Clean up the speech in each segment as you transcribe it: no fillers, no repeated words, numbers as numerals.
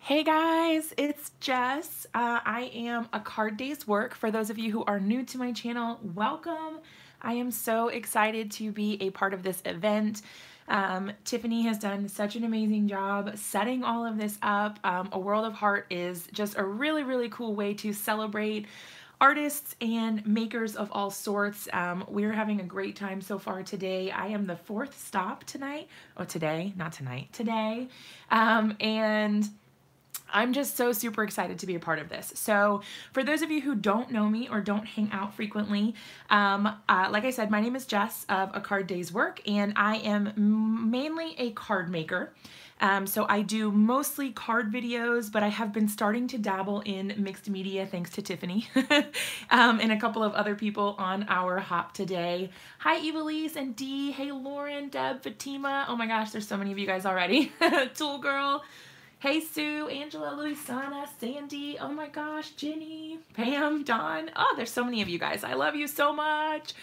Hey guys, it's Jess. I am a Card Day's Work. For those of you who are new to my channel, welcome. I am so excited to be a part of this event. Tiffany has done such an amazing job setting all of this up. A World of Heart is just a really cool way to celebrate artists and makers of all sorts. We're having a great time so far today. I am the fourth stop tonight. Oh, today, not tonight, today. And I'm just so super excited to be a part of this. So for those of you who don't know me or don't hang out frequently, like I said, my name is Jess of A Card Day's Work, and I am mainly a card maker. So I do mostly card videos, but I have been starting to dabble in mixed media thanks to Tiffany and a couple of other people on our hop today. Hi Evilise and Dee. Hey Lauren, Deb, Fatima. Oh my gosh, there's so many of you guys already. Tool Girl. Hey Sue, Angela, Luisana, Sandy, oh my gosh, Jenny, Pam, Dawn. Oh, there's so many of you guys. I love you so much.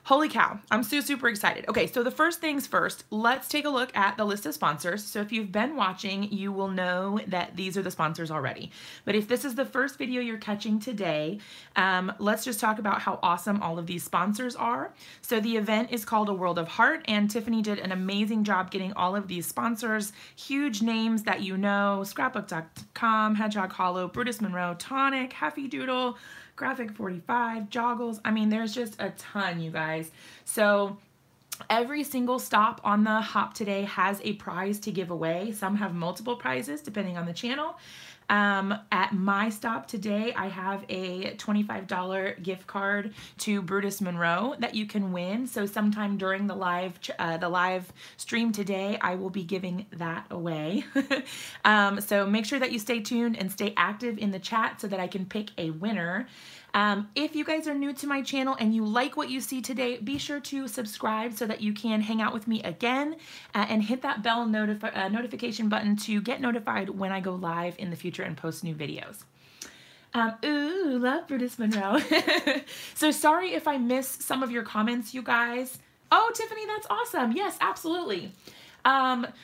Holy cow, I'm super excited. Okay, so the first things first, let's take a look at the list of sponsors. So if you've been watching, you will know that these are the sponsors already. But if this is the first video you're catching today, let's just talk about how awesome all of these sponsors are. So the event is called A World of Heart, and Tiffany did an amazing job getting all of these sponsors, huge names that you know, Scrapbook.com, Hedgehog Hollow, Brutus Monroe, Tonic, Heffy Doodle, Graphic 45, Joggles. I mean, there's just a ton, you guys. So every single stop on the hop today has a prize to give away. Some have multiple prizes depending on the channel. At my stop today, I have a $25 gift card to Brutus Monroe that you can win. So sometime during the live stream today, I will be giving that away. So make sure that you stay tuned and stay active in the chat so that I can pick a winner. If you guys are new to my channel and you like what you see today, be sure to subscribe so that you can hang out with me again and hit that bell notification button to get notified when I go live in the future and post new videos. Ooh, love Brutus Monroe. So sorry if I miss some of your comments, you guys. Oh, Tiffany, that's awesome. Yes, absolutely.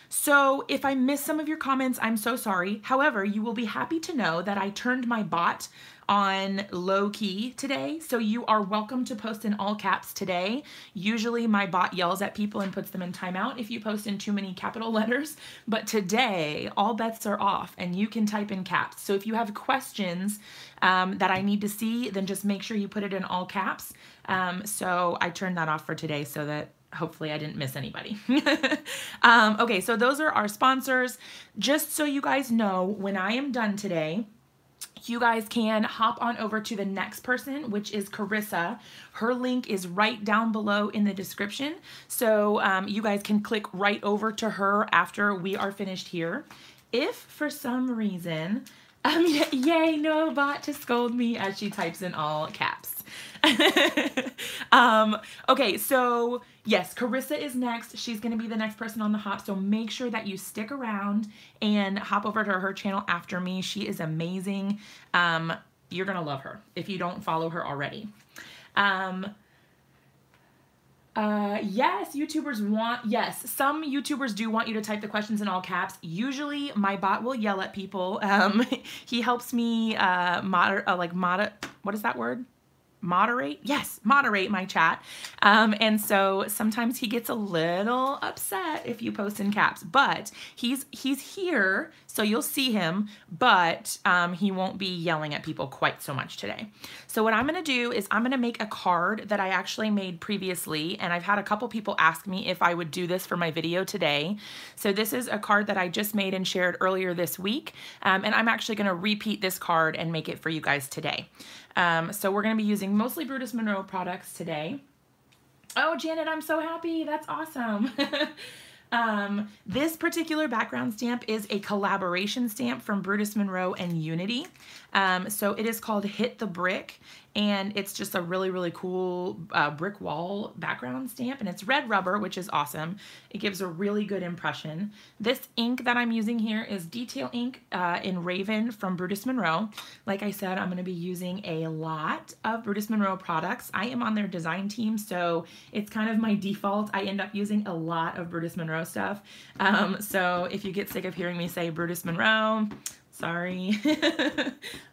So if I miss some of your comments, I'm so sorry. However, you will be happy to know that I turned my bot on low key today. So you are welcome to post in all caps today. Usually my bot yells at people and puts them in timeout if you post in too many capital letters, but today all bets are off and you can type in caps. So if you have questions that I need to see, then just make sure you put it in all caps. So I turned that off for today so that hopefully I didn't miss anybody. Okay, so those are our sponsors. Just so you guys know, when I am done today, you guys can hop on over to the next person, which is Carissa. Her link is right down below in the description. So you guys can click right over to her after we are finished here. If for some reason, yay, no bot to scold me as she types in all caps. Okay, so yes, Carissa is next. She's going to be the next person on the hop, so make sure that you stick around and hop over to her channel after me. She is amazing. You're going to love her if you don't follow her already. Yes, some YouTubers do want you to type the questions in all caps. Usually my bot will yell at people. He helps me what is that word? Moderate? Yes, moderate my chat. And so sometimes he gets a little upset if you post in caps, but he's here, so you'll see him, but he won't be yelling at people quite so much today. So what I'm gonna do is I'm gonna make a card that I actually made previously, and I've had a couple people ask me if I would do this for my video today. So this is a card that I just made and shared earlier this week, and I'm actually gonna repeat this card and make it for you guys today. So we're going to be using mostly Brutus Monroe products today. Oh, Janet, I'm so happy. That's awesome. This particular background stamp is a collaboration stamp from Brutus Monroe and Unity. So it is called Hit the Brick. and it's just a really, really cool brick wall background stamp, and it's red rubber, which is awesome. It gives a really good impression. This ink that I'm using here is detail ink in Raven from Brutus Monroe. Like I said, I'm going to be using a lot of Brutus Monroe products. I am on their design team, so it's kind of my default. I end up using a lot of Brutus Monroe stuff. So if you get sick of hearing me say Brutus Monroe, sorry.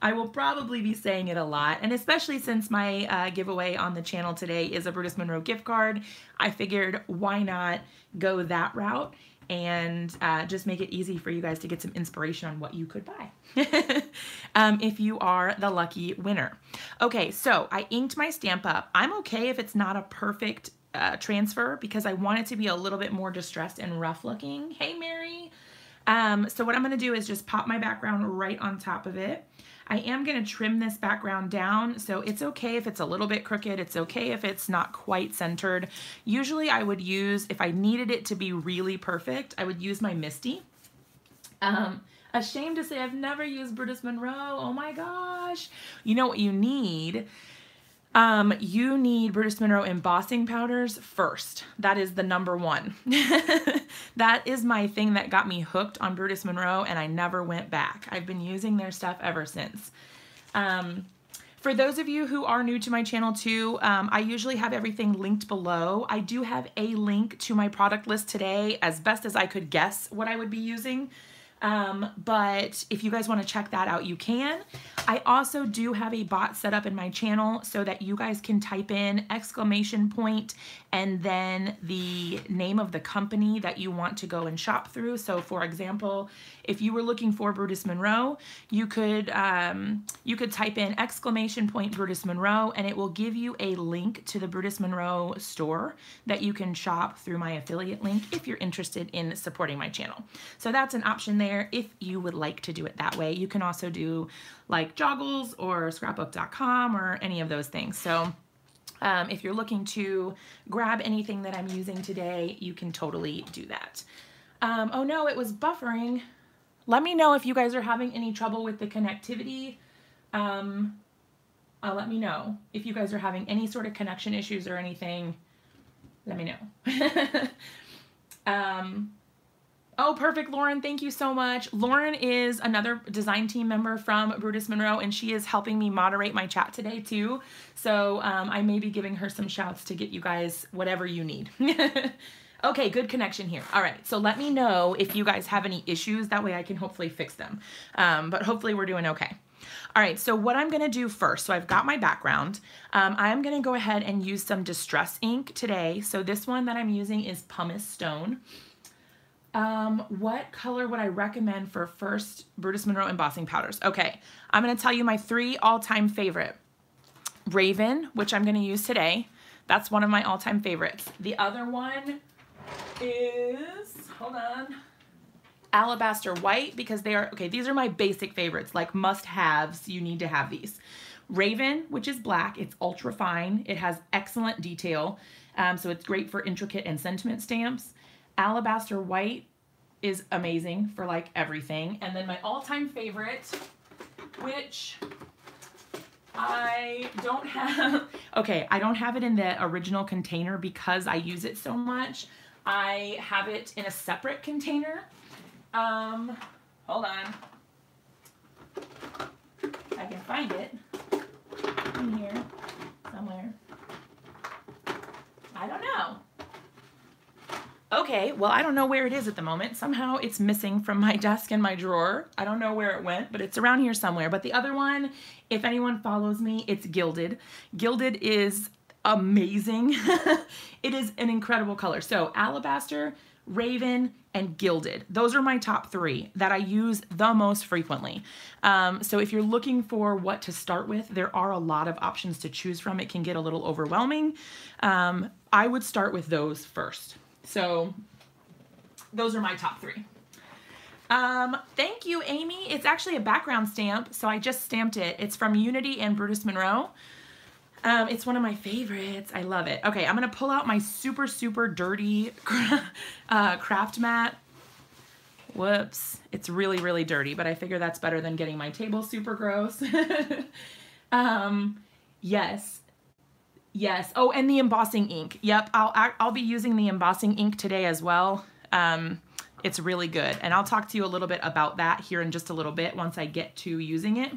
I will probably be saying it a lot, and especially since my giveaway on the channel today is a Brutus Monroe gift card, I figured why not go that route and just make it easy for you guys to get some inspiration on what you could buy if you are the lucky winner. Okay, so I inked my stamp up. I'm okay if it's not a perfect transfer because I want it to be a little bit more distressed and rough looking. Hey, Mary. So what I'm going to do is just pop my background right on top of it. I am going to trim this background down, so it's okay if it's a little bit crooked. It's okay if it's not quite centered. Usually I would use, if I needed it to be really perfect, I would use my Misty. Ashamed to say I've never used Brutus Monroe. Oh my gosh. You know what you need? You need Brutus Monroe embossing powders first. That is the number one. That is my thing that got me hooked on Brutus Monroe, and I never went back. I've been using their stuff ever since. For those of you who are new to my channel too, I usually have everything linked below. I do have a link to my product list today, as best as I could guess what I would be using. But if you guys want to check that out, you can. I also do have a bot set up in my channel so that you guys can type in !, and then the name of the company that you want to go and shop through. So for example, if you were looking for Brutus Monroe, you could type in ! Brutus Monroe, and it will give you a link to the Brutus Monroe store that you can shop through my affiliate link if you're interested in supporting my channel. So that's an option there if you would like to do it that way. You can also do like Joggles or scrapbook.com or any of those things. So if you're looking to grab anything that I'm using today, you can totally do that. Oh no, it was buffering. Let me know if you guys are having any trouble with the connectivity. Let me know if you guys are having any sort of connection issues or anything. Let me know. Oh, perfect, Lauren. Thank you so much. Lauren is another design team member from Brutus Monroe, and she is helping me moderate my chat today too. So I may be giving her some shouts to get you guys whatever you need. Okay, good connection here. All right, so let me know if you guys have any issues. That way I can hopefully fix them. But hopefully we're doing okay. All right, so what I'm gonna do first, so I've got my background. I'm gonna go ahead and use some distress ink today. So this one that I'm using is Pumice Stone. What color would I recommend for first Brutus Monroe embossing powders? Okay, I'm going to tell you my 3 all-time favorite. Raven, which I'm going to use today. That's one of my all-time favorites. The other one is, hold on, Alabaster White, because they are, okay, these are my basic favorites, like must-haves. You need to have these. Raven, which is black. It's ultra fine. It has excellent detail, so it's great for intricate and sentiment stamps. Alabaster White is amazing for like everything. And then my all-time favorite, which I don't have, okay, I don't have it in the original container because I use it so much. I have it in a separate container. Hold on. I can find it in here somewhere. I don't know. Okay, well, I don't know where it is at the moment. Somehow it's missing from my desk and my drawer. I don't know where it went, but it's around here somewhere. But the other one, if anyone follows me, it's Gilded. Gilded is amazing. It is an incredible color. So Alabaster, Raven, and Gilded. Those are my top 3 that I use the most frequently. So if you're looking for what to start with, there are a lot of options to choose from. It can get a little overwhelming. I would start with those first. So those are my top 3. Thank you, Amy. It's actually a background stamp, so I just stamped it. It's from Unity and Brutus Monroe. It's one of my favorites. I love it. Okay, I'm going to pull out my super, super dirty craft mat. Whoops. It's really, really dirty, but I figure that's better than getting my table super gross. Yes. Yes. Oh, and the embossing ink. Yep. I'll be using the embossing ink today as well. It's really good. And I'll talk to you a little bit about that here in just a little bit once I get to using it.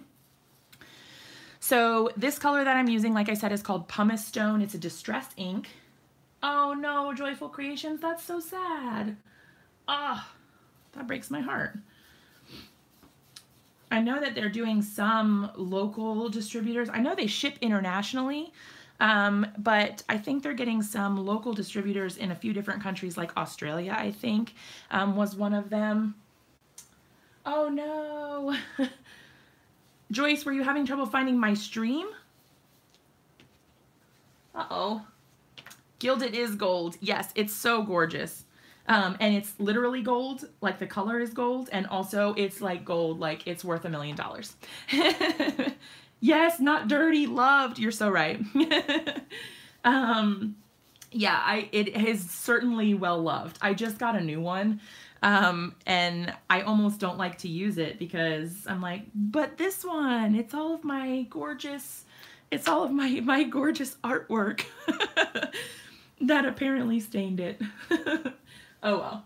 So this color that I'm using, like I said, is called Pumice Stone. It's a distressed ink. Oh no, Joyful Creations, that's so sad. Ah, that breaks my heart. I know that they're doing some local distributors. I know they ship internationally, but I think they're getting some local distributors in a few different countries, like Australia, I think, was one of them. Oh no. Joyce, were you having trouble finding my stream? Uh-oh. Gilded is gold. Yes, it's so gorgeous. And it's literally gold, like the color is gold, and also it's like gold, like it's worth $1 million. Yes, not dirty, loved. You're so right. Yeah, it is certainly well loved. I just got a new one. And I almost don't like to use it because I'm like, but this one, it's all of my gorgeous, it's all of my gorgeous artwork that apparently stained it. Oh well.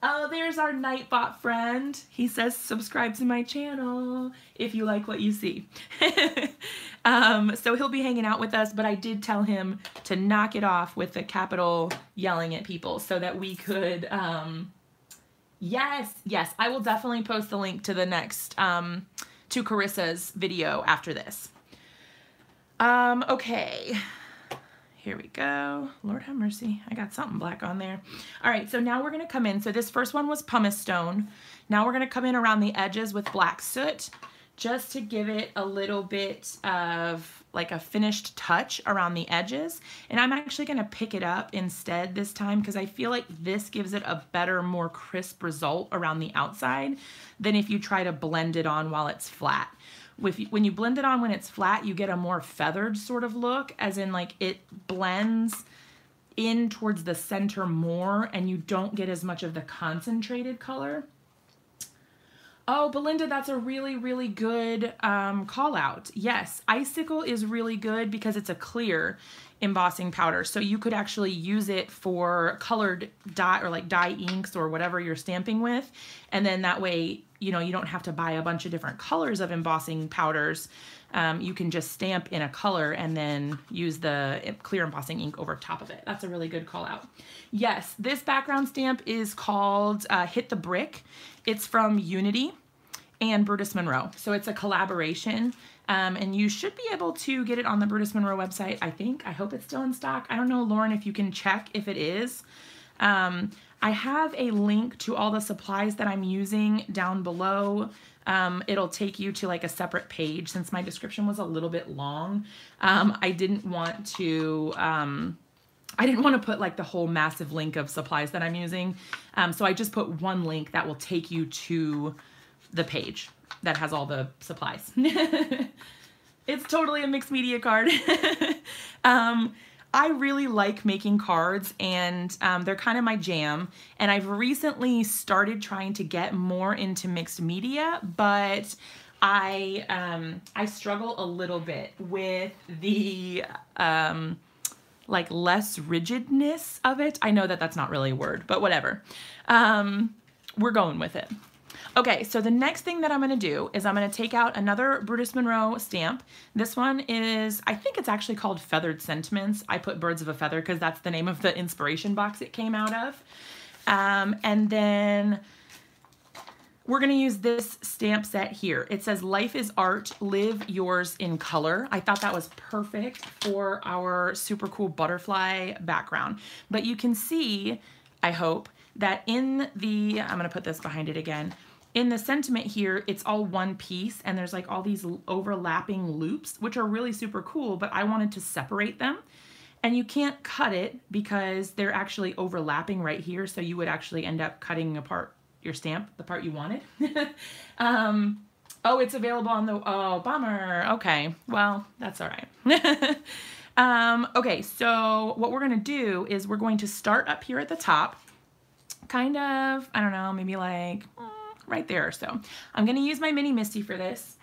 Oh, there's our Nightbot friend. He says, subscribe to my channel if you like what you see. So he'll be hanging out with us, but I did tell him to knock it off with the capital yelling at people so that we could, yes, I will definitely post the link to the next, to Carissa's video after this. Okay. Here we go. Lord have mercy. I got something black on there. All right, so now we're going to come in. So this first one was pumice stone. Now we're going to come in around the edges with black soot just to give it a little bit of like a finished touch around the edges. And I'm actually going to pick it up instead this time because I feel like this gives it a better, more crisp result around the outside than if you try to blend it on while it's flat. When you blend it on when it's flat, you get a more feathered sort of look, as in like it blends in towards the center more and you don't get as much of the concentrated color. Oh, Belinda, that's a really, really good call out. Yes, Icicle is really good because it's a clear embossing powder. So you could actually use it for colored dye or like dye inks or whatever you're stamping with. And then that way, you know, you don't have to buy a bunch of different colors of embossing powders. You can just stamp in a color and then use the clear embossing ink over top of it. That's a really good call out. Yes, this background stamp is called Hit the Brick. It's from Unity and Brutus Monroe. So it's a collaboration. And you should be able to get it on the Brutus Monroe website, I think. I hope it's still in stock. I don't know, Lauren, if you can check if it is. I have a link to all the supplies that I'm using down below. It'll take you to like a separate page since my description was a little bit long. I didn't want to put like the whole massive link of supplies that I'm using. So I just put one link that will take you to the page that has all the supplies. It's totally a mixed media card. I really like making cards and they're kind of my jam. And I've recently started trying to get more into mixed media, but I struggle a little bit with the like less rigidness of it. I know that that's not really a word, but whatever. We're going with it. Okay, so the next thing that I'm going to do is I'm going to take out another Brutus Monroe stamp. This one is, I think it's actually called Feathered Sentiments. I put Birds of a Feather because that's the name of the inspiration box it came out of. And then we're going to use this stamp set here. It says, Life is Art, Live Yours in Color. I thought that was perfect for our super cool butterfly background. But you can see, I hope, that in the, I'm going to put this behind it again, in the sentiment here, it's all one piece and there's like all these overlapping loops, which are really super cool, but I wanted to separate them. And you can't cut it because they're actually overlapping right here. So you would actually end up cutting apart your stamp, the part you wanted. Oh, it's available on the, oh, bummer. Okay, well, that's all right. Okay, so what we're gonna do is we're going to start up here at the top, kind of, I don't know, maybe like right there or so. I'm gonna use my mini Misty for this.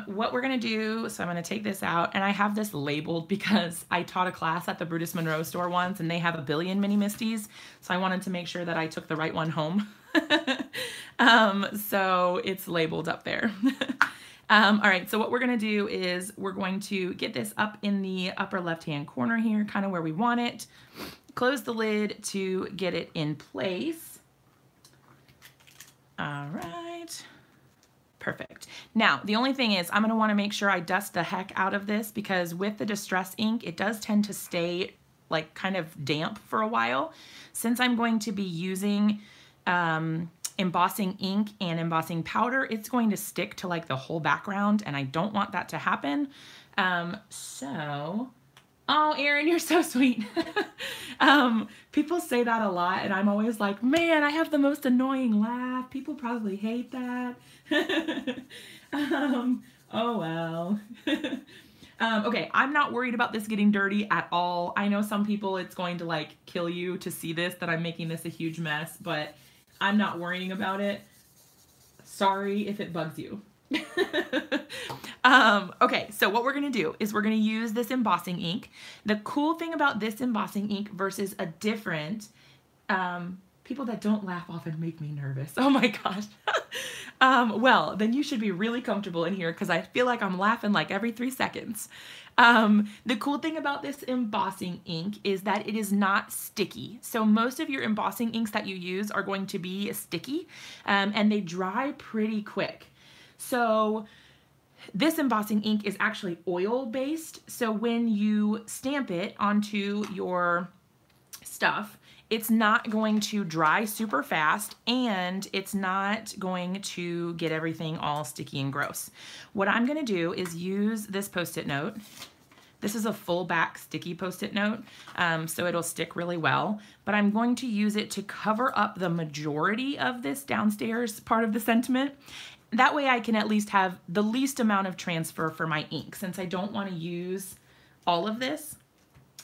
What we're gonna do, so I'm gonna take this out, and I have this labeled because I taught a class at the Brutus Monroe store once, and they have a billion mini Misties, so I wanted to make sure that I took the right one home. So it's labeled up there. All right, so what we're gonna do is we're going to get this up in the upper left-hand corner here, kind of where we want it. Close the lid to get it in place. All right. Perfect. Now, the only thing is I'm going to want to make sure I dust the heck out of this, because with the distress ink, it does tend to stay like kind of damp for a while. Since I'm going to be using embossing ink and embossing powder, it's going to stick to like the whole background, and I don't want that to happen. Oh, Erin, you're so sweet. People say that a lot, and I'm always like, man, I have the most annoying laugh. People probably hate that. Oh, well. Okay, I'm not worried about this getting dirty at all. I know some people, it's going to like kill you to see this, that I'm making this a huge mess, but I'm not worrying about it. Sorry if it bugs you. Okay, so what we're going to do is we're going to use this embossing ink. The cool thing about this embossing ink versus a different, people that don't laugh often make me nervous. Oh my gosh. Well, then you should be really comfortable in here, because I feel like I'm laughing like every 3 seconds. The cool thing about this embossing ink is that it is not sticky. So most of your embossing inks that you use are going to be sticky, and they dry pretty quick. So this embossing ink is actually oil-based. So when you stamp it onto your stuff, it's not going to dry super fast, and it's not going to get everything all sticky and gross. What I'm going to do is use this Post-it note. This is a full back sticky Post-it note, so it'll stick really well, but I'm going to use it to cover up the majority of this downstairs part of the sentiment. That way I can at least have the least amount of transfer for my ink, since I don't want to use all of this.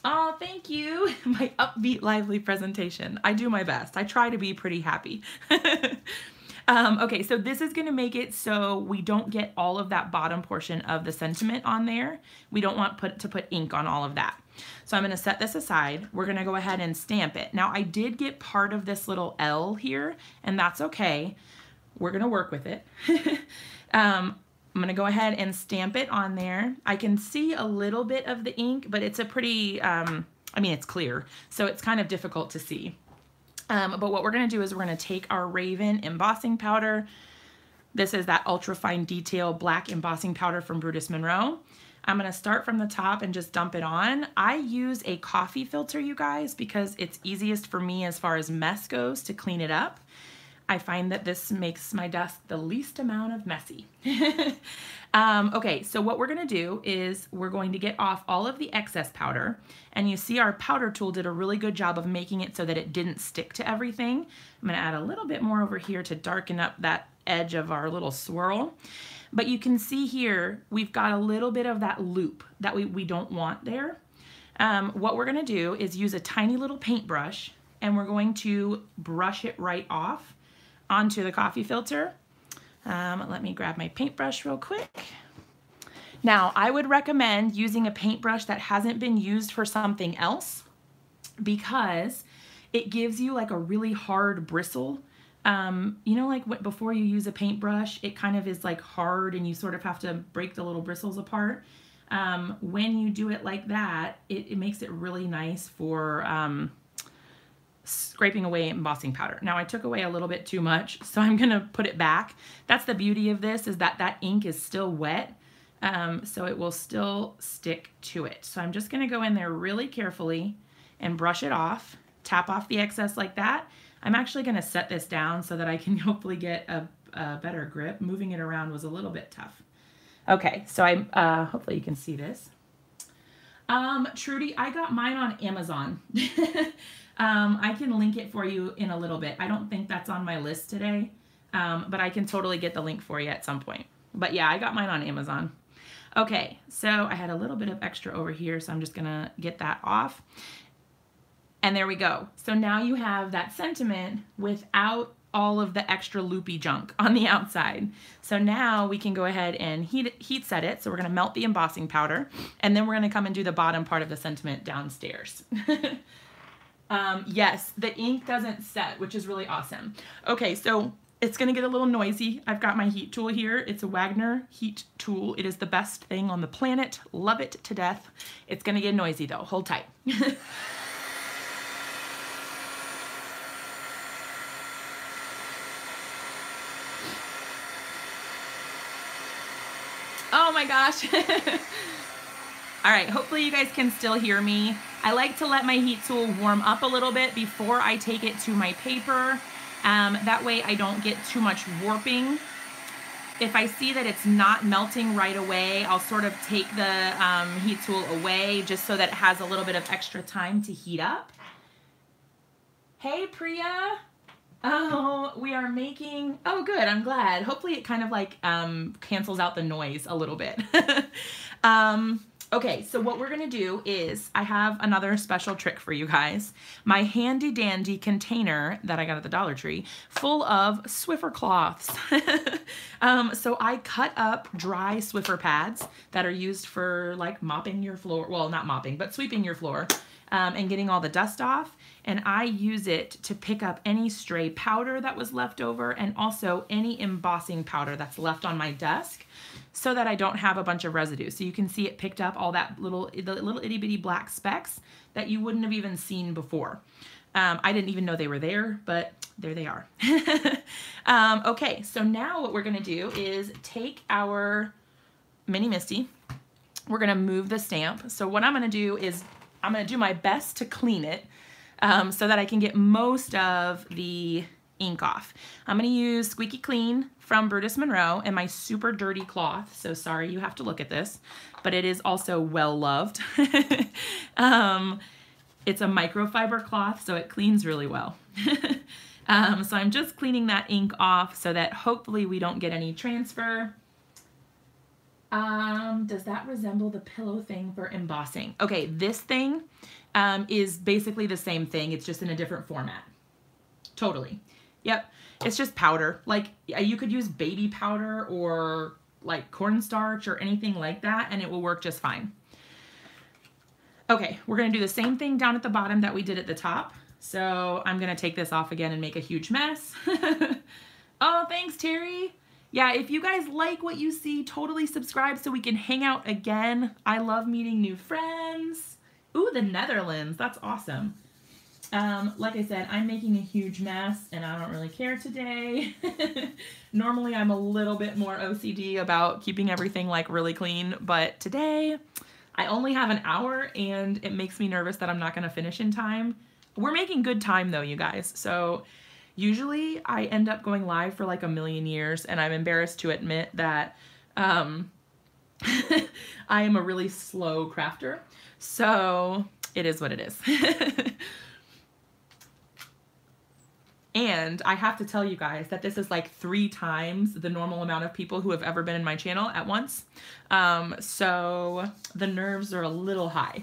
Oh, thank you. My upbeat, lively presentation. I do my best. I try to be pretty happy. Okay, so this is going to make it so we don't get all of that bottom portion of the sentiment on there. We don't want to put ink on all of that. So I'm going to set this aside. We're going to go ahead and stamp it. Now, I did get part of this little L here, and that's okay. We're going to work with it. I'm going to go ahead and stamp it on there. I can see a little bit of the ink, but it's a pretty, I mean, it's clear, so it's kind of difficult to see. But what we're going to do is we're going to take our Raven embossing powder. This is that ultra fine detail black embossing powder from Brutus Monroe. I'm going to start from the top and just dump it on. I use a coffee filter, you guys, because it's easiest for me as far as mess goes to clean it up. I find that this makes my desk the least amount of messy. Okay, so what we're going to do is we're going to get off all of the excess powder. And you see our powder tool did a really good job of making it so that it didn't stick to everything. I'm going to add a little bit more over here to darken up that edge of our little swirl. But you can see here, we've got a little bit of that loop that we don't want there. What we're going to do is use a tiny little paintbrush, and we're going to brush it right off onto the coffee filter. Let me grab my paintbrush real quick. Now, I would recommend using a paintbrush that hasn't been used for something else, because it gives you like a really hard bristle. You know, like before you use a paintbrush, it kind of is like hard and you sort of have to break the little bristles apart. When you do it like that, it makes it really nice for scraping away embossing powder. Now I took away a little bit too much, so I'm gonna put it back. That's the beauty of this, is that that ink is still wet, so it will still stick to it. So I'm just gonna go in there really carefully and brush it off, tap off the excess like that. I'm actually gonna set this down so that I can hopefully get a better grip. Moving it around was a little bit tough. Okay, so hopefully you can see this. Trudy, I got mine on Amazon. I can link it for you in a little bit. I don't think that's on my list today, but I can totally get the link for you at some point. But yeah, I got mine on Amazon. Okay, so I had a little bit of extra over here, so I'm just gonna get that off. And there we go. So now you have that sentiment without all of the extra loopy junk on the outside. So now we can go ahead and heat set it. So we're gonna melt the embossing powder, and then we're gonna come and do the bottom part of the sentiment downstairs. Yes, the ink doesn't set, which is really awesome. Okay, so it's gonna get a little noisy. I've got my heat tool here. It's a Wagner heat tool. It is the best thing on the planet. Love it to death. It's gonna get noisy though, hold tight. Oh my gosh. All right, hopefully you guys can still hear me. I like to let my heat tool warm up a little bit before I take it to my paper. That way I don't get too much warping. If I see that it's not melting right away, I'll sort of take the heat tool away just so that it has a little bit of extra time to heat up. Hey, Priya. Oh, we are making, oh good, I'm glad. Hopefully it kind of like cancels out the noise a little bit. Okay, so what we're gonna do is, I have another special trick for you guys. My handy dandy container that I got at the Dollar Tree, full of Swiffer cloths. So I cut up dry Swiffer pads that are used for like mopping your floor, well not mopping, but sweeping your floor and getting all the dust off. And I use it to pick up any stray powder that was left over and also any embossing powder that's left on my desk so that I don't have a bunch of residue. So you can see it picked up all that the little itty bitty black specks that you wouldn't have even seen before. I didn't even know they were there, but there they are. Okay, so now what we're gonna do is take our Mini Misty. We're gonna move the stamp. So what I'm gonna do is, I'm gonna do my best to clean it so that I can get most of the ink off. I'm gonna use Squeaky Clean from Brutus Monroe and my super dirty cloth. So sorry you have to look at this, but it is also well loved. It's a microfiber cloth, so it cleans really well. So I'm just cleaning that ink off so that hopefully we don't get any transfer. Does that resemble the pillow thing for embossing? Okay, this thing is basically the same thing. It's just in a different format. Totally. Yep. It's just powder. Like you could use baby powder or like cornstarch or anything like that, and it will work just fine. Okay, we're gonna do the same thing down at the bottom that we did at the top. So I'm gonna take this off again and make a huge mess. Oh, thanks, Terry. Yeah, if you guys like what you see, totally subscribe so we can hang out again. I love meeting new friends. Ooh, the Netherlands, that's awesome. Like I said, I'm making a huge mess and I don't really care today. Normally I'm a little bit more OCD about keeping everything like really clean, but today I only have an hour and it makes me nervous that I'm not gonna finish in time. We're making good time though, you guys. So usually I end up going live for like a million years and I'm embarrassed to admit that I am a really slow crafter. So it is what it is. And I have to tell you guys that this is like 3 times the normal amount of people who have ever been in my channel at once. So the nerves are a little high.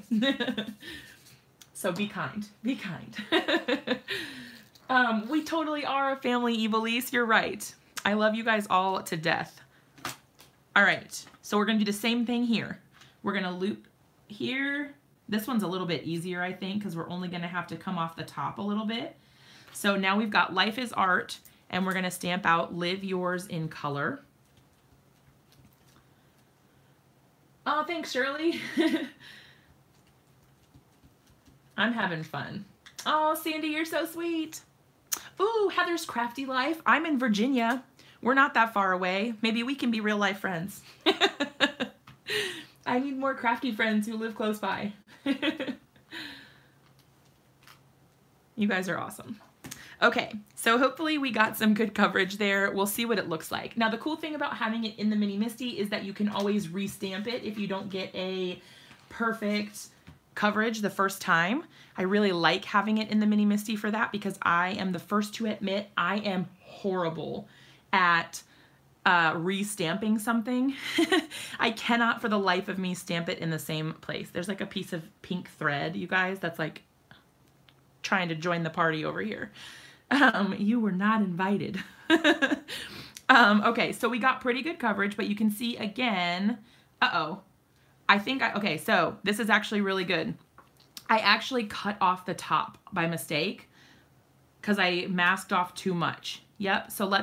So be kind, be kind. We totally are a family, Evilise, you're right. I love you guys all to death. All right, so we're gonna do the same thing here. We're gonna loop here. This one's a little bit easier, I think, because we're only gonna have to come off the top a little bit. So now we've got Life is Art, and we're gonna stamp out Live Yours in Color. Oh, thanks, Shirley. I'm having fun. Oh, Sandy, you're so sweet. Ooh, Heather's Crafty Life. I'm in Virginia. We're not that far away. Maybe we can be real life friends. I need more crafty friends who live close by. You guys are awesome. Okay, so hopefully we got some good coverage there. We'll see what it looks like. Now, the cool thing about having it in the Mini Misty is that you can always restamp it if you don't get a perfect coverage the first time. I really like having it in the Mini Misty for that because I am the first to admit I am horrible at restamping something. I cannot for the life of me stamp it in the same place. There's like a piece of pink thread, you guys, that's like trying to join the party over here. You were not invited. Okay, so we got pretty good coverage, but you can see again, okay, so this is actually really good. I actually cut off the top by mistake because I masked off too much. Yep, so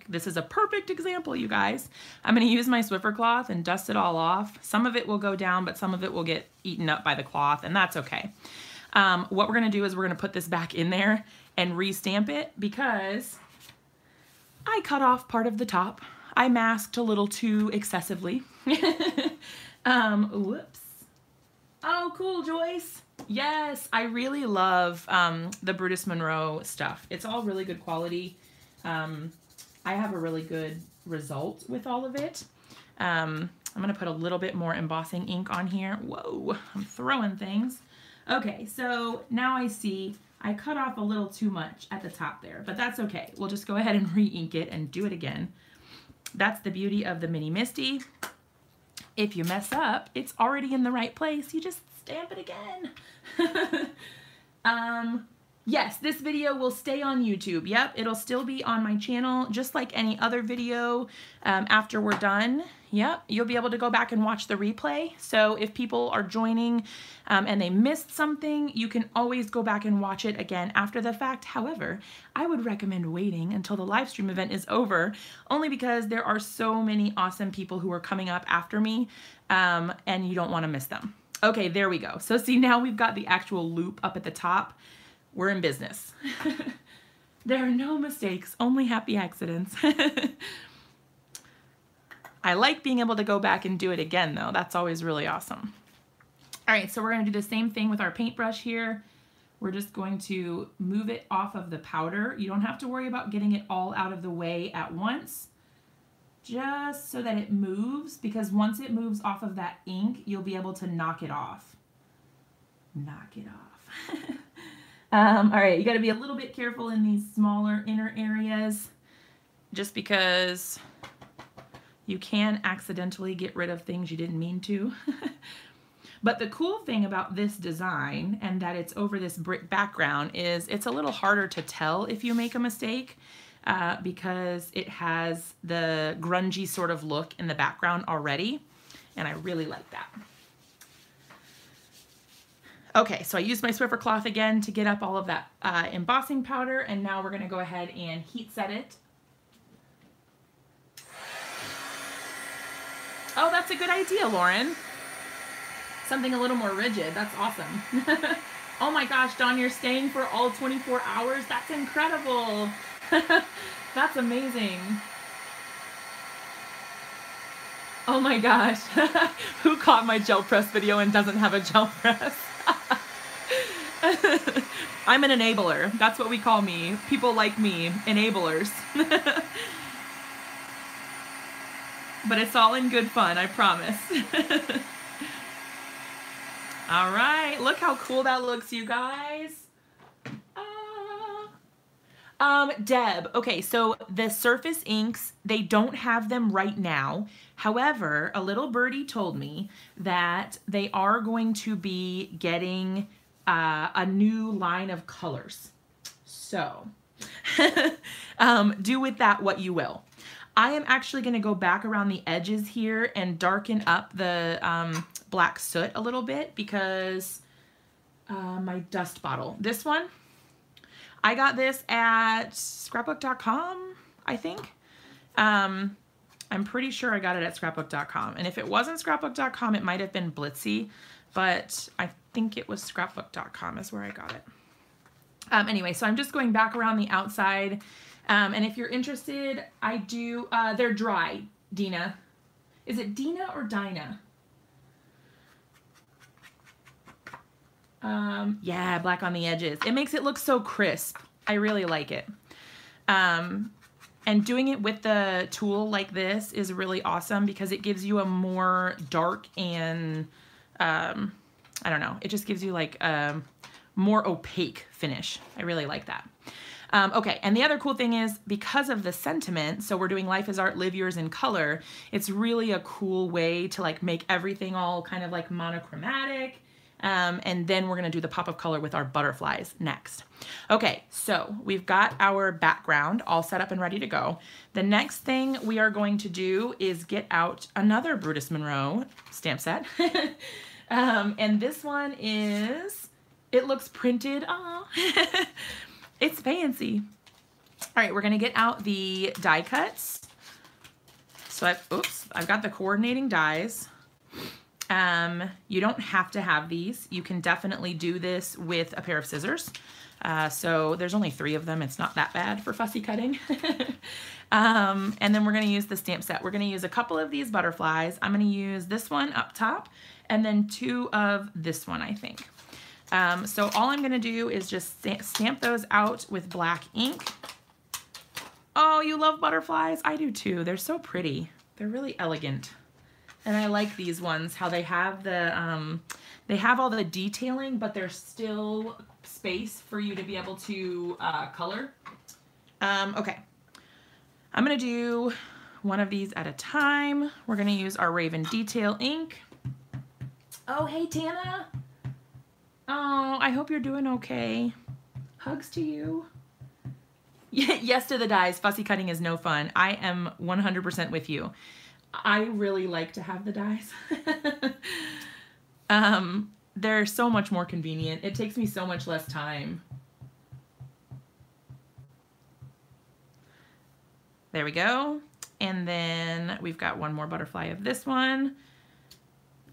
this is a perfect example, you guys. I'm gonna use my Swiffer cloth and dust it all off. Some of it will go down, but some of it will get eaten up by the cloth, and that's okay. What we're gonna do is we're gonna put this back in there and re-stamp it because I cut off part of the top. I masked a little too excessively. Whoops. Oh, cool, Joyce. Yes, I really love the Brutus Monroe stuff. It's all really good quality. I have a really good result with all of it. I'm gonna put a little bit more embossing ink on here. Whoa, I'm throwing things. Okay, so now I see I cut off a little too much at the top there, but that's okay. We'll just go ahead and re-ink it and do it again. That's the beauty of the Mini Misty. If you mess up, it's already in the right place. You just stamp it again. Yes, this video will stay on YouTube. Yep, it'll still be on my channel, just like any other video after we're done. Yep, you'll be able to go back and watch the replay. So if people are joining and they missed something, you can always go back and watch it again after the fact. However, I would recommend waiting until the live stream event is over, only because there are so many awesome people who are coming up after me and you don't want to miss them. Okay, there we go. So see, now we've got the actual loop up at the top. We're in business. There are no mistakes, only happy accidents. I like being able to go back and do it again though. That's always really awesome. All right, so we're gonna do the same thing with our paintbrush here. We're just going to move it off of the powder. You don't have to worry about getting it all out of the way at once, just so that it moves, because once it moves off of that ink, you'll be able to knock it off. Knock it off. All right, you got to be a little bit careful in these smaller inner areas just because you can accidentally get rid of things you didn't mean to. But the cool thing about this design and that it's over this brick background is it's a little harder to tell if you make a mistake because it has the grungy sort of look in the background already, and I really like that. Okay, so I used my Swiffer cloth again to get up all of that embossing powder, and now we're gonna go ahead and heat set it. Oh, that's a good idea, Lauren. Something a little more rigid, that's awesome. Oh my gosh, Dawn, you're staying for all 24 hours? That's incredible. That's amazing. Oh my gosh. Who caught my gel press video and doesn't have a gel press? I'm an enabler. That's what we call me. People like me, enablers. But it's all in good fun, I promise. All right, look how cool that looks, you guys. Deb, okay, so the surface inks, they don't have them right now. However, a little birdie told me that they are going to be getting a new line of colors. So, do with that what you will. I am actually going to go back around the edges here and darken up the black soot a little bit because my dust bottle, this one, I got this at scrapbook.com, I think. I'm pretty sure I got it at scrapbook.com. And if it wasn't scrapbook.com, it might have been Blitsy, but I think it was scrapbook.com is where I got it. Anyway, so I'm just going back around the outside. And if you're interested, I do, they're dry, Dina. Is it Dina or Dinah? Yeah, black on the edges. It makes it look so crisp. I really like it. And doing it with the tool like this is really awesome because it gives you a more dark and, I don't know, it just gives you like a more opaque finish. I really like that. Okay, and the other cool thing is because of the sentiment, so we're doing Life is Art, Live Yours in Color, it's really a cool way to like make everything all kind of like monochromatic. And then we're gonna do the pop of color with our butterflies next. Okay, so we've got our background all set up and ready to go. The next thing we are going to do is get out another Brutus Monroe stamp set. And this one is, it looks printed. Aw. It's fancy. All right, we're gonna get out the die cuts. So I've got the coordinating dies. You don't have to have these. You can definitely do this with a pair of scissors. So there's only 3 of them. It's not that bad for fussy cutting. And then we're gonna use the stamp set. We're gonna use a couple of these butterflies. I'm gonna use this one up top and then 2 of this one, I think. So all I'm gonna do is just stamp those out with black ink. Oh, you love butterflies? I do too. They're so pretty. They're really elegant. And I like these ones, how they have the, they have all the detailing, but there's still space for you to be able to color. Okay. I'm gonna do one of these at a time. We're gonna use our Raven Detail ink. Oh, hey, Tana. Oh, I hope you're doing okay. Hugs to you. Yes to the dies. Fussy cutting is no fun. I am 100% with you. I really like to have the dies. They're so much more convenient. It takes me so much less time. There we go. And then we've got one more butterfly of this one.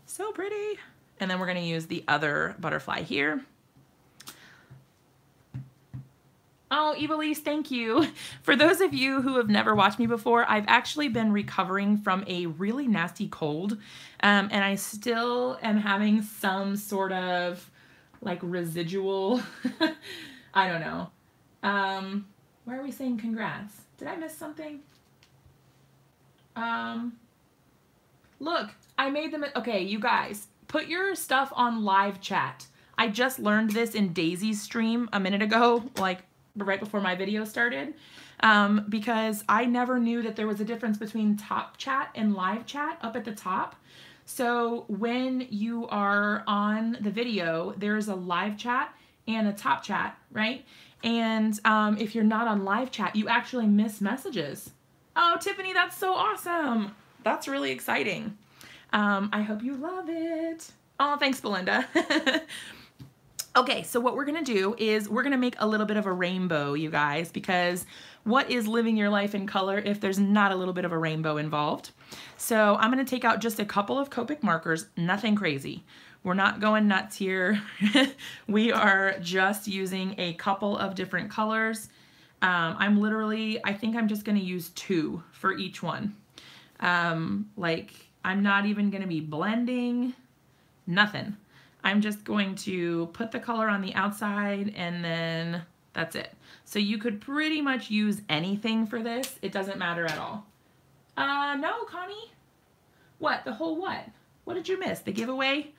So pretty. And then we're going to use the other butterfly here. Oh, Evilise, thank you. For those of you who have never watched me before, I've actually been recovering from a really nasty cold, and I still am having some sort of like residual, I don't know. Why are we saying congrats? Did I miss something? Look, I made them, okay, you guys, put your stuff on live chat. I just learned this in Daisy's stream a minute ago, like right before my video started, because I never knew that there was a difference between top chat and live chat up at the top. So when you are on the video, there's a live chat and a top chat, right? And if you're not on live chat, you actually miss messages. Oh, Tiffany, that's so awesome. That's really exciting. I hope you love it. Oh, thanks, Belinda. Okay, so what we're gonna do is we're gonna make a little bit of a rainbow, you guys, because what is living your life in color if there's not a little bit of a rainbow involved? So I'm gonna take out just a couple of Copic markers, nothing crazy. We're not going nuts here. We are just using a couple of different colors. I think I'm just gonna use 2 for each one. Like, I'm not even gonna be blending, nothing. I'm just going to put the color on the outside and then that's it. So you could pretty much use anything for this. It doesn't matter at all. No, Connie. What? The whole what? What did you miss? The giveaway?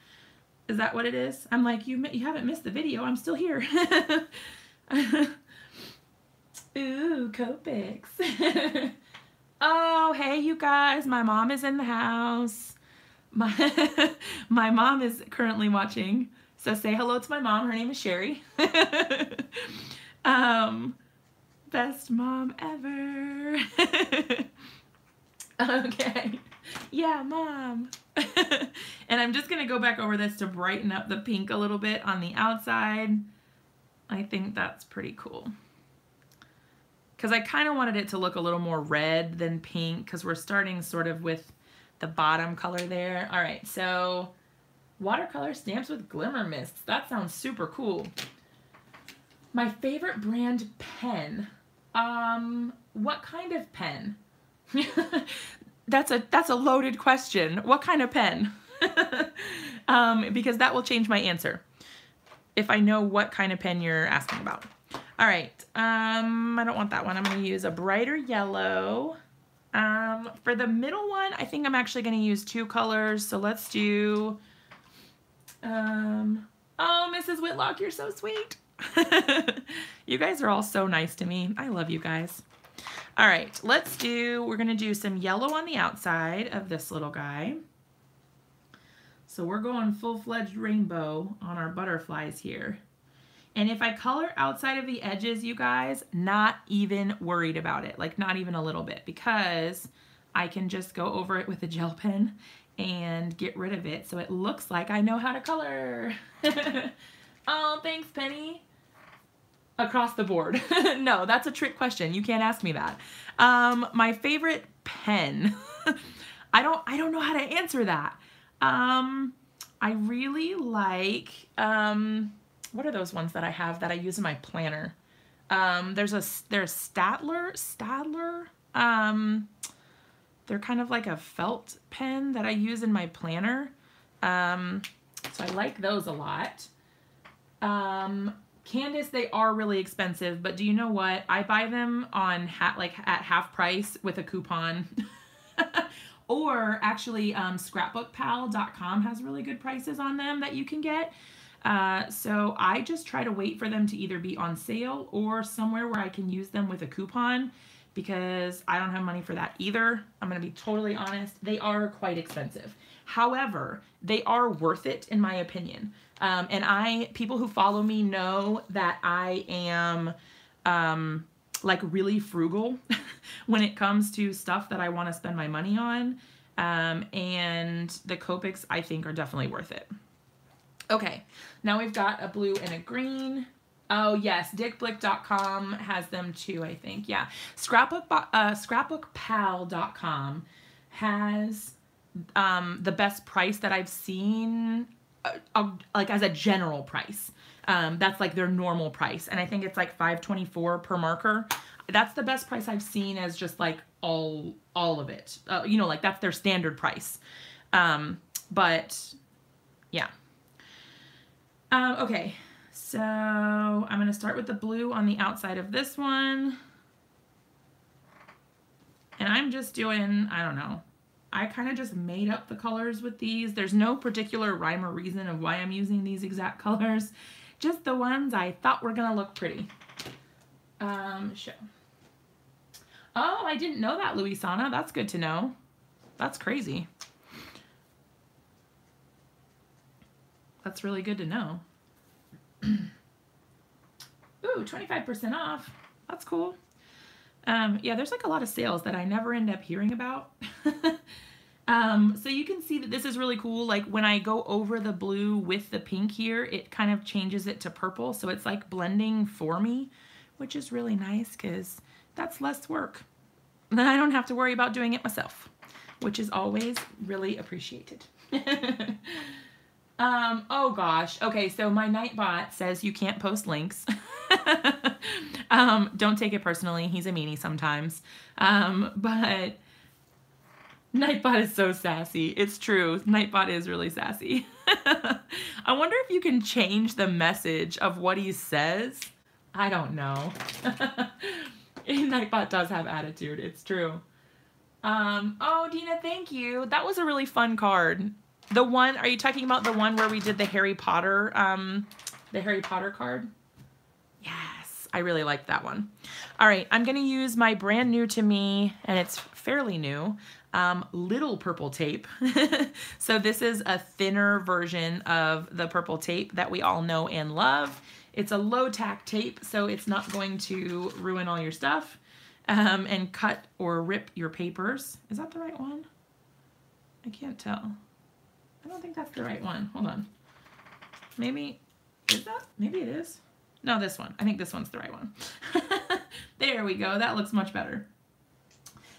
Is that what it is? I'm like, you haven't missed the video. I'm still here. Ooh, Copics. Oh, hey, you guys. My mom is in the house. My mom is currently watching, so say hello to my mom. Her name is Sherry. Best mom ever. Okay. Yeah, Mom. And I'm just gonna go back over this to brighten up the pink a little bit on the outside. I think that's pretty cool. Because I kind of wanted it to look a little more red than pink, because we're starting sort of with the bottom color there. All right, so watercolor stamps with glimmer mists. That sounds super cool. My favorite brand pen. What kind of pen? That's a loaded question. What kind of pen? Because that will change my answer if I know what kind of pen you're asking about. All right, I don't want that one. I'm going to use a brighter yellow. For the middle one, I think I'm actually going to use 2 colors. So let's do, oh, Mrs. Whitlock, you're so sweet. You guys are all so nice to me. I love you guys. All right, we're going to do some yellow on the outside of this little guy. So we're going full-fledged rainbow on our butterflies here. And if I color outside of the edges, you guys, not even worried about it. Like not even a little bit, because I can just go over it with a gel pen and get rid of it so it looks like I know how to color. Oh, thanks, Penny. Across the board. No, that's a trick question. You can't ask me that. My favorite pen. I don't know how to answer that. I really like, what are those ones that I have that I use in my planner? There's Stadler. They're kind of like a felt pen that I use in my planner. So I like those a lot. Candace, they are really expensive, but do you know what? I buy them on at half price with a coupon. Or actually, scrapbookpal.com has really good prices on them that you can get. So I just try to wait for them to either be on sale or somewhere where I can use them with a coupon, because I don't have money for that either. I'm going to be totally honest. They are quite expensive. However, they are worth it in my opinion. And people who follow me know that I am like really frugal when it comes to stuff that I want to spend my money on. And the Copics I think are definitely worth it. Okay, now we've got a blue and a green. Oh yes, dickblick.com has them too, I think. Yeah, scrapbookpal.com has the best price that I've seen, like as a general price. That's like their normal price, and I think it's like $5.24 per marker. That's the best price I've seen as just like all of it. You know, like that's their standard price. But yeah. Okay, so I'm going to start with the blue on the outside of this one. And I'm just doing, I don't know, I kind of just made up the colors with these. There's no particular rhyme or reason of why I'm using these exact colors. Just the ones I thought were going to look pretty. Show. Oh, I didn't know that, Luisana. That's good to know. That's crazy. That's really good to know. Ooh, 25% off. That's cool. Yeah, there's like a lot of sales that I never end up hearing about. So you can see that this is really cool. Like when I go over the blue with the pink here, it kind of changes it to purple. So it's like blending for me, which is really nice because that's less work. Then I don't have to worry about doing it myself, which is always really appreciated. Oh gosh. Okay, so my Nightbot says you can't post links. Don't take it personally. He's a meanie sometimes. But Nightbot is so sassy. It's true. Nightbot is really sassy. I wonder if you can change the message of what he says. I don't know. Nightbot does have attitude. It's true. Oh, Dina, thank you. That was a really fun card. The one, are you talking about the one where we did the Harry Potter card? Yes, I really liked that one. All right, I'm going to use my brand new to me, and it's fairly new, little purple tape. So this is a thinner version of the purple tape that we all know and love. It's a low tack tape, so it's not going to ruin all your stuff and cut or rip your papers. Is that the right one? I can't tell. I don't think that's the right one. Hold on. Maybe, is that? Maybe it is. No, this one. I think this one's the right one. There we go. That looks much better.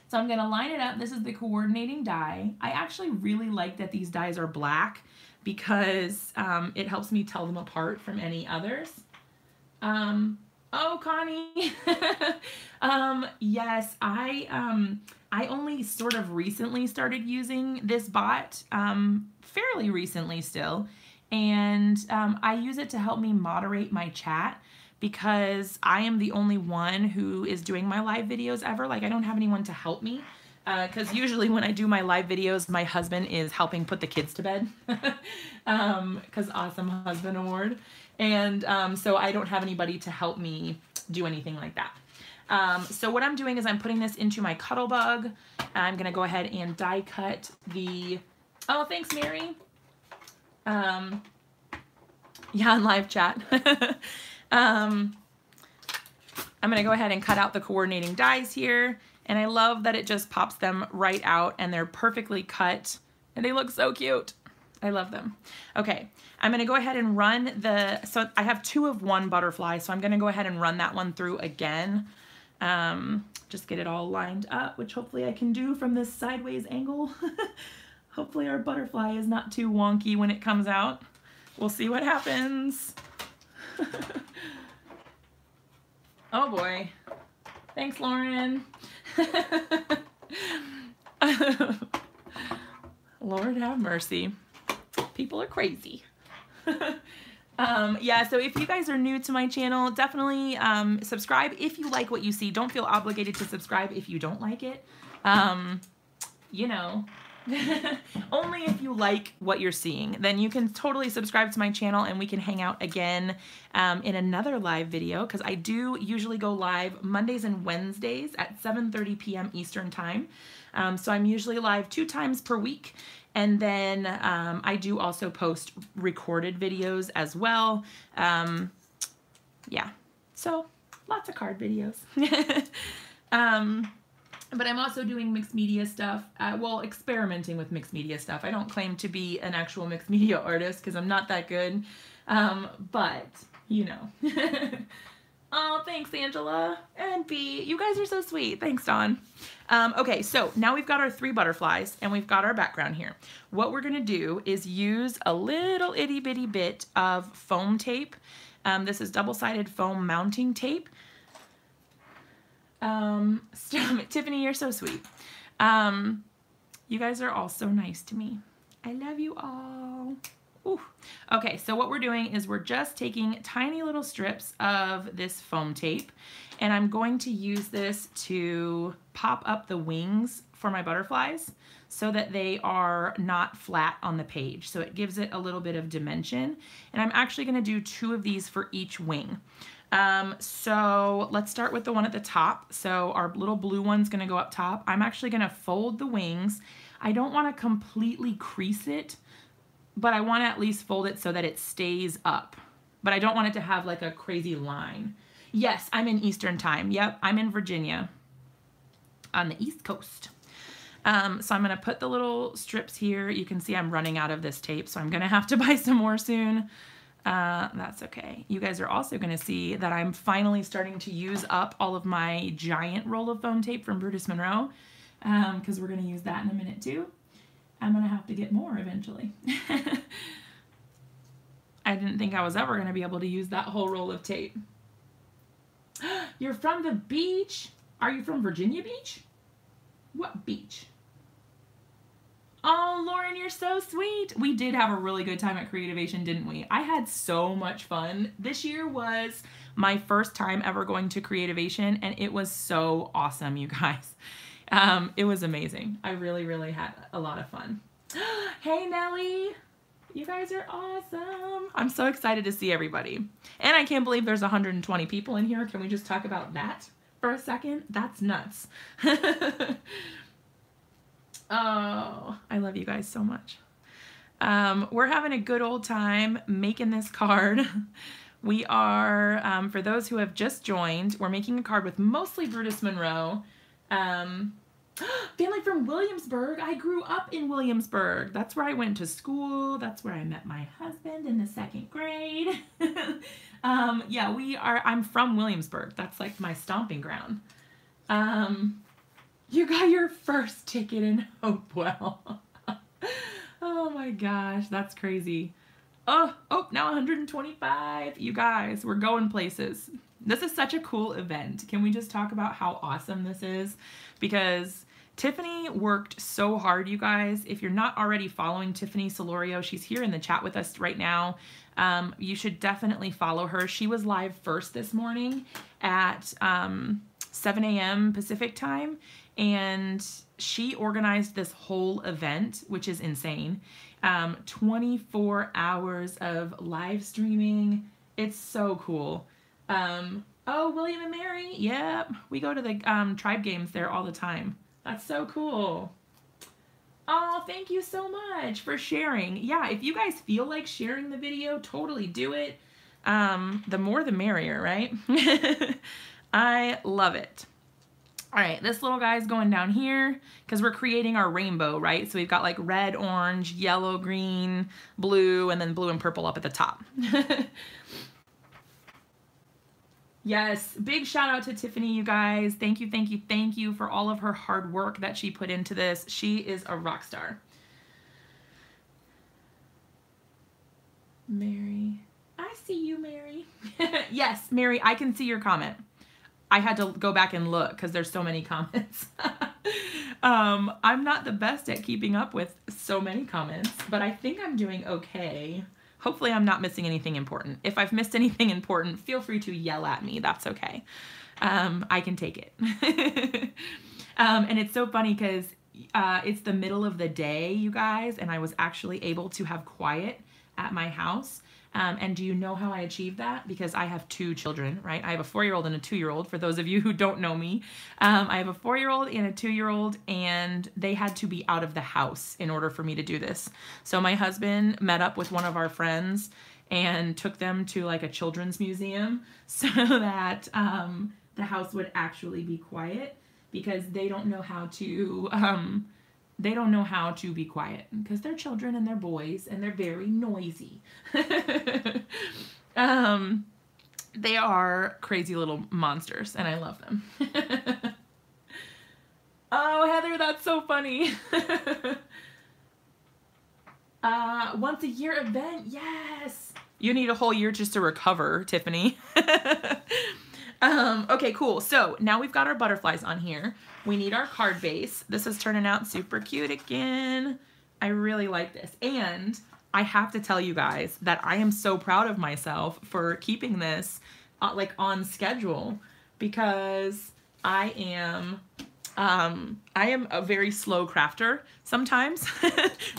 So I'm going to line it up. This is the coordinating die. I actually really like that these dies are black because it helps me tell them apart from any others. Oh, Connie. Yes, I only sort of recently started using this bot, fairly recently still, and I use it to help me moderate my chat because I am the only one who is doing my live videos ever. Like, I don't have anyone to help me because usually when I do my live videos, my husband is helping put the kids to bed because Awesome Husband Award. And so I don't have anybody to help me do anything like that. So what I'm doing is I'm putting this into my Cuttlebug. I'm going to go ahead and die cut the, oh, thanks, Mary. Yeah, in live chat. I'm going to go ahead and cut out the coordinating dies here. And I love that it just pops them right out and they're perfectly cut. And they look so cute. I love them. Okay, I'm going to go ahead and run so I have 2 of 1 butterfly. So I'm going to go ahead and run that one through again. Just get it all lined up, which hopefully I can do from this sideways angle. Hopefully our butterfly is not too wonky when it comes out. We'll see what happens. Oh boy. Thanks, Lauren. Lord have mercy. People are crazy. Yeah, so if you guys are new to my channel, definitely subscribe if you like what you see. Don't feel obligated to subscribe if you don't like it. You know, only if you like what you're seeing. Then you can totally subscribe to my channel and we can hang out again in another live video, because I do usually go live Mondays and Wednesdays at 7:30 p.m. Eastern Time. So I'm usually live 2 times per week. And then I do also post recorded videos as well. Yeah, so lots of card videos. But I'm also doing mixed media stuff, well, experimenting with mixed media stuff. I don't claim to be an actual mixed media artist because I'm not that good, but, you know. Oh, thanks, Angela and B. You guys are so sweet. Thanks, Dawn. Okay, so now we've got our 3 butterflies and we've got our background here. What we're going to do is use a little itty bitty bit of foam tape. This is double-sided foam mounting tape. Tiffany, you're so sweet. You guys are all so nice to me. I love you all. Ooh. Okay, so what we're doing is we're just taking tiny little strips of this foam tape, and I'm going to use this to pop up the wings for my butterflies so that they are not flat on the page. So it gives it a little bit of dimension, and I'm actually going to do 2 of these for each wing. So let's start with the one at the top. So our little blue one's going to go up top. I'm actually going to fold the wings. I don't want to completely crease it, but I want to at least fold it so that it stays up. But I don't want it to have like a crazy line. Yes, I'm in Eastern Time. Yep, I'm in Virginia on the East Coast. So I'm going to put the little strips here. You can see I'm running out of this tape, so I'm going to have to buy some more soon. That's okay. You guys are also going to see that I'm finally starting to use up all of my giant roll of foam tape from Brutus Monroe, because we're going to use that in a minute too. I'm going to have to get more eventually. I didn't think I was ever going to be able to use that whole roll of tape. You're from the beach? Are you from Virginia Beach? What beach? Oh, Lauren, you're so sweet. We did have a really good time at Creativation, didn't we? I had so much fun. This year was my first time ever going to Creativation, and it was so awesome, you guys. It was amazing. I really, really had a lot of fun. Hey, Nellie. You guys are awesome. I'm so excited to see everybody. And I can't believe there's 120 people in here. Can we just talk about that for a second? That's nuts. Oh, I love you guys so much. We're having a good old time making this card. We are, for those who have just joined, we're making a card with mostly Brutus Monroe. Family from Williamsburg. I grew up in Williamsburg. That's where I went to school. That's where I met my husband in the 2nd grade. Yeah, I'm from Williamsburg. That's like my stomping ground. You got your first ticket in Hopewell. Oh my gosh, that's crazy. Oh, now 125. You guys, we're going places. This is such a cool event. Can we just talk about how awesome this is? Because Tiffany worked so hard, you guys. If you're not already following Tiffany Solorio, she's here in the chat with us right now. You should definitely follow her. She was live first this morning at 7 a.m. Pacific time, and she organized this whole event, which is insane. 24 hours of live streaming. It's so cool. Oh, William and Mary. Yep. We go to the tribe games there all the time. That's so cool. Oh, thank you so much for sharing. Yeah, if you guys feel like sharing the video, totally do it. The more the merrier, right? I love it. All right, this little guy's going down here because we're creating our rainbow, right? So we've got like red, orange, yellow, green, blue, and then blue and purple up at the top. Yes, big shout out to Tiffany, you guys. Thank you, thank you, thank you for all of her hard work that she put into this. She is a rock star. Mary, I see you, Mary. Yes, Mary, I can see your comment. I had to go back and look because there's so many comments. I'm not the best at keeping up with so many comments, but I think I'm doing okay. Hopefully I'm not missing anything important. If I've missed anything important, feel free to yell at me. That's okay. I can take it. And it's so funny because it's the middle of the day, you guys, and I was actually able to have quiet at my house. And do you know how I achieved that? Because I have 2 children, right? I have a 4-year-old and a 2-year-old, for those of you who don't know me. I have a 4-year-old and a 2-year-old, and they had to be out of the house in order for me to do this. So my husband met up with one of our friends and took them to like a children's museum so that the house would actually be quiet, because they don't know how to be quiet because they're children and they're boys and they're very noisy. They are crazy little monsters and I love them. Oh, Heather, that's so funny. Once a year event, yes. You need a whole year just to recover, Tiffany. Okay, cool. So now we've got our butterflies on here. We need our card base. This is turning out super cute again. I really like this. And I have to tell you guys that I am so proud of myself for keeping this like on schedule, because I am a very slow crafter sometimes,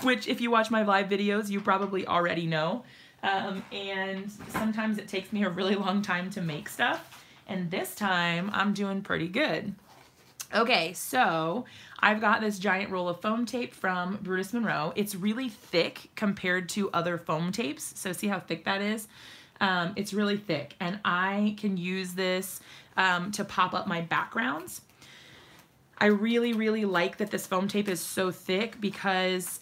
which if you watch my live videos, you probably already know. And sometimes it takes me a really long time to make stuff. And this time I'm doing pretty good. Okay, so I've got this giant roll of foam tape from Brutus Monroe. It's really thick compared to other foam tapes. So see how thick that is? It's really thick, and I can use this to pop up my backgrounds. I really, really like that this foam tape is so thick because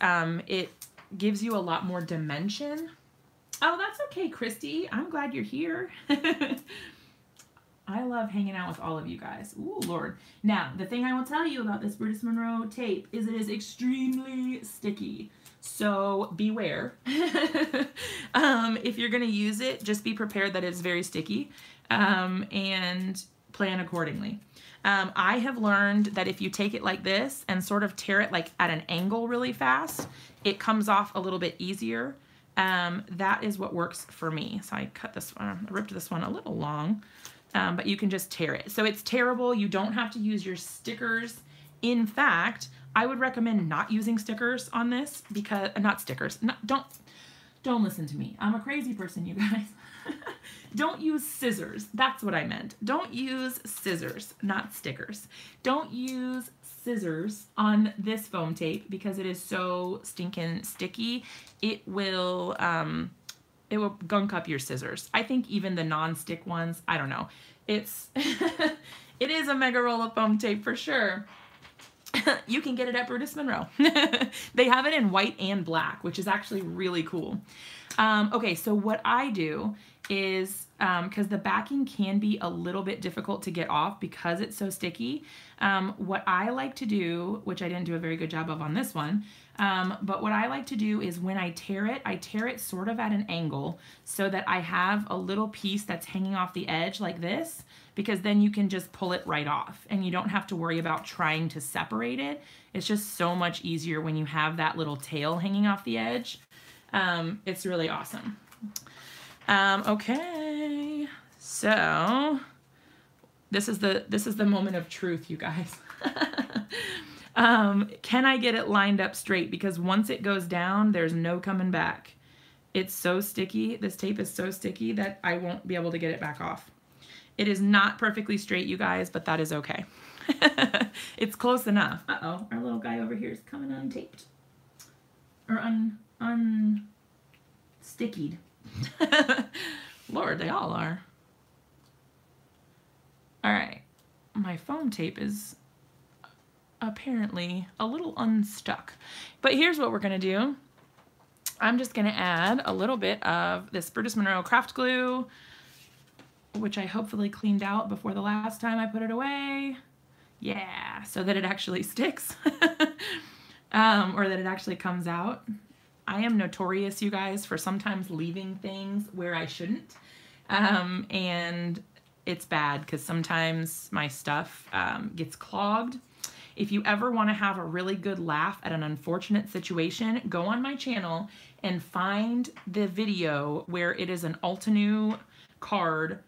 it gives you a lot more dimension. Oh, that's okay, Christy. I'm glad you're here. I love hanging out with all of you guys. Ooh, Lord. Now, the thing I will tell you about this Brutus Monroe tape is it is extremely sticky. So beware. If you're going to use it, just be prepared that it's very sticky, and plan accordingly. I have learned that if you take it like this and sort of tear it like at an angle really fast, it comes off a little bit easier. That is what works for me. So I cut this one, I ripped this one a little long. But you can just tear it. So it's tearable. You don't have to use your stickers. In fact, I would recommend not using stickers on this because, not stickers, don't listen to me. I'm a crazy person, you guys. Don't use scissors. That's what I meant. Don't use scissors, not stickers. Don't use scissors on this foam tape because it is so stinking sticky. It will gunk up your scissors. I think even the non-stick ones, I don't know. It is a mega roll of foam tape for sure. You can get it at Brutus Monroe. They have it in white and black, which is actually really cool. Okay, so what I do is, because the backing can be a little bit difficult to get off because it's so sticky, what I like to do, which I didn't do a very good job of on this one, but what I like to do is when I tear it sort of at an angle so that I have a little piece that's hanging off the edge like this, because then you can just pull it right off and you don't have to worry about trying to separate it. It's just so much easier when you have that little tail hanging off the edge. It's really awesome. Okay, so this is the moment of truth, you guys. Can I get it lined up straight? Because once it goes down, there's no coming back. It's so sticky. This tape is so sticky that I won't be able to get it back off. It is not perfectly straight, you guys, but that is okay. It's close enough. Uh-oh, our little guy over here is coming untaped. Or unstickied. Lord, they all are. All right, my foam tape is apparently a little unstuck. But here's what we're gonna do. I'm just gonna add a little bit of this Brutus Monroe craft glue, which I hopefully cleaned out before the last time I put it away. Yeah, so that it actually sticks. Or that it actually comes out. I am notorious, you guys, for sometimes leaving things where I shouldn't. And it's bad because sometimes my stuff gets clogged. If you ever want to have a really good laugh at an unfortunate situation, go on my channel and find the video where it is an Altenew card.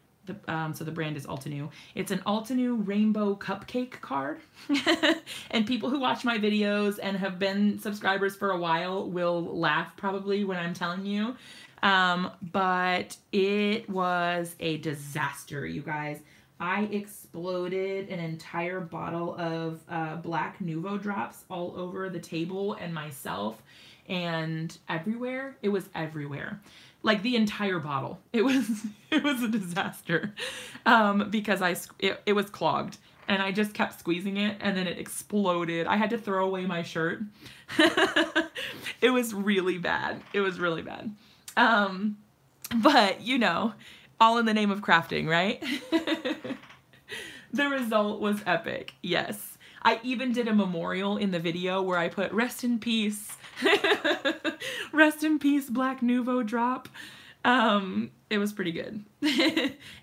So the brand is Altenew. It's an Altenew rainbow cupcake card. And people who watch my videos and have been subscribers for a while will laugh probably when I'm telling you. But it was a disaster, you guys. I exploded an entire bottle of black Nuvo drops all over the table and myself and everywhere. It was everywhere. Like the entire bottle. It was a disaster because it was clogged and I just kept squeezing it and then it exploded. I had to throw away my shirt. It was really bad. It was really bad. But you know, all in the name of crafting, right? The result was epic. Yes. I even did a memorial in the video where I put rest in peace. Rest in peace, Black Nuvo drop. It was pretty good.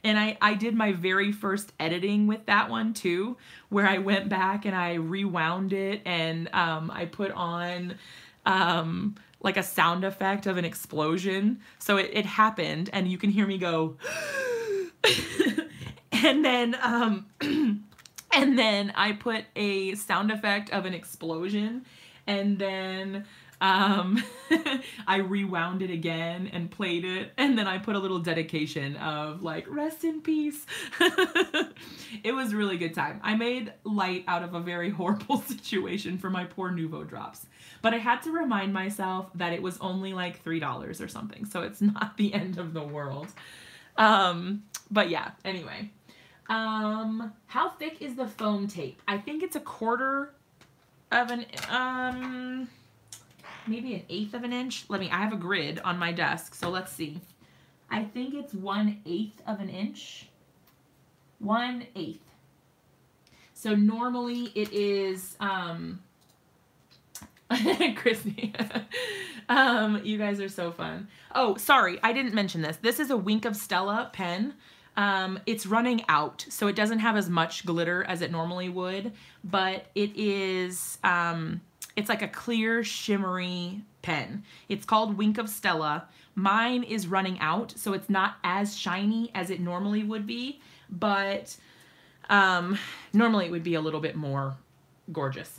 And I did my very first editing with that one too, where I went back and I rewound it and I put on like a sound effect of an explosion. So it happened and you can hear me go and then and then I put a sound effect of an explosion and then I rewound it again and played it, and then I put a little dedication of like, rest in peace. It was a really good time. I made light out of a very horrible situation for my poor Nuvo drops. But I had to remind myself that it was only like $3 or something, so it's not the end of the world. But yeah, anyway. How thick is the foam tape? I think it's 1/4 of an, maybe 1/8 of an inch. I have a grid on my desk, so let's see. I think it's 1/8 of an inch. 1/8. So normally it is, Christy. You guys are so fun. Oh, sorry, I didn't mention this. This is a Wink of Stella pen. It's running out, so it doesn't have as much glitter as it normally would, but it is, it's like a clear, shimmery pen. It's called Wink of Stella. Mine is running out, so it's not as shiny as it normally would be, but normally it would be a little bit more gorgeous.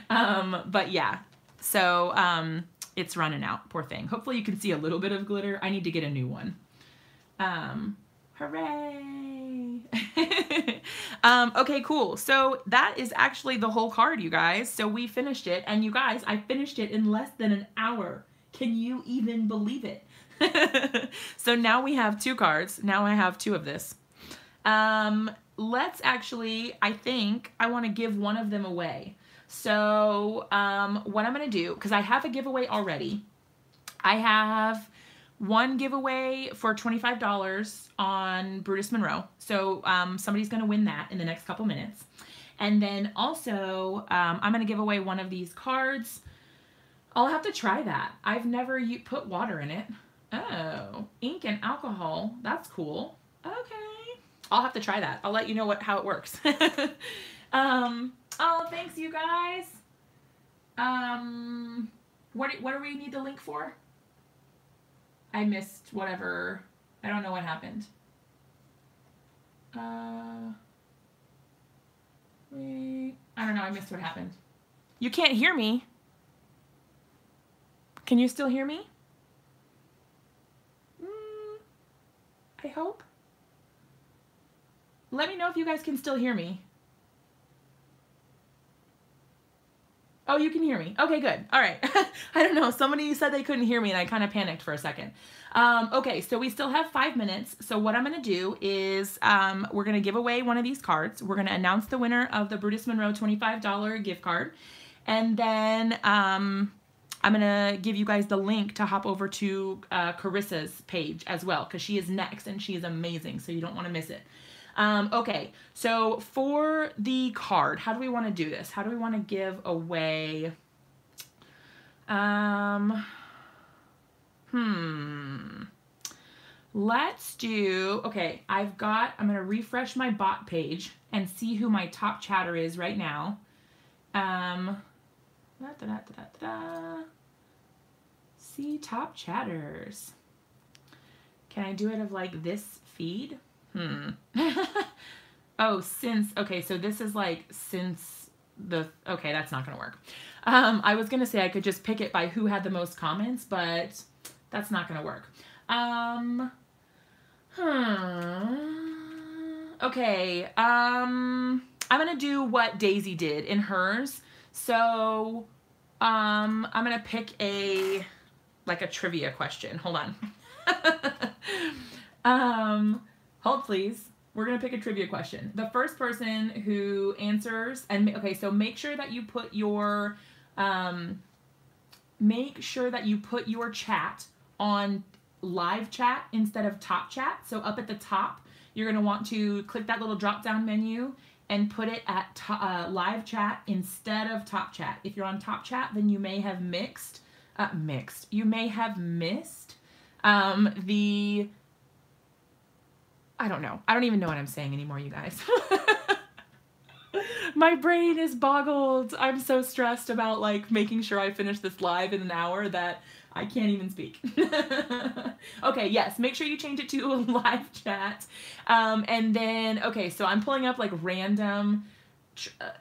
But yeah, so it's running out, poor thing. Hopefully you can see a little bit of glitter. I need to get a new one. Hooray! Okay, cool. So that is actually the whole card, you guys. So we finished it, and you guys, I finished it in less than an hour. Can you even believe it? So now we have 2 cards. Now I have 2 of this. Let's actually, I think I want to give one of them away. So what I'm going to do, because I have a giveaway already. I have one giveaway for $25 on Brutus Monroe. So somebody's going to win that in the next couple minutes. And then also I'm going to give away one of these cards. I'll have to try that. I've never put water in it. Oh, ink and alcohol. That's cool. Okay. I'll have to try that. I'll let you know how it works. Oh, thanks you guys. What do we need the link for? I missed whatever. I don't know what happened. Wait. I don't know. I missed what happened. You can't hear me. Can you still hear me? I hope. Let me know if you guys can still hear me. Oh, you can hear me. Okay, good. All right. I don't know. Somebody said they couldn't hear me and I kind of panicked for a second. Okay, so we still have 5 minutes. So what I'm going to do is we're going to give away one of these cards. We're going to announce the winner of the Brutus Monroe $25 gift card. And then I'm going to give you guys the link to hop over to Carissa's page as well, because she is next and she is amazing. So you don't want to miss it. Okay, so for the card, how do we want to do this? How do we want to give away? Let's do, okay, I'm going to refresh my bot page and see who my top chatter is right now. See top chatters. Can I do it of like this feed? Oh, okay, so this is like since okay, that's not gonna work. I was gonna say I could just pick it by who had the most comments, but that's not gonna work. Okay, I'm gonna do what Daisy did in hers. So, I'm gonna pick like a trivia question. Hold on. Hold please. We're going to pick a trivia question. The first person who answers, and okay, so make sure that you put your chat on live chat instead of top chat. So up at the top, you're going to want to click that little drop down menu and put it at live chat instead of top chat. If you're on top chat, then you may have you may have missed the, I don't know. I don't even know what I'm saying anymore, you guys. My brain is boggled. I'm so stressed about like making sure I finish this live in an hour that I can't even speak. Okay, yes, make sure you change it to a live chat. And then, okay, so I'm pulling up like random,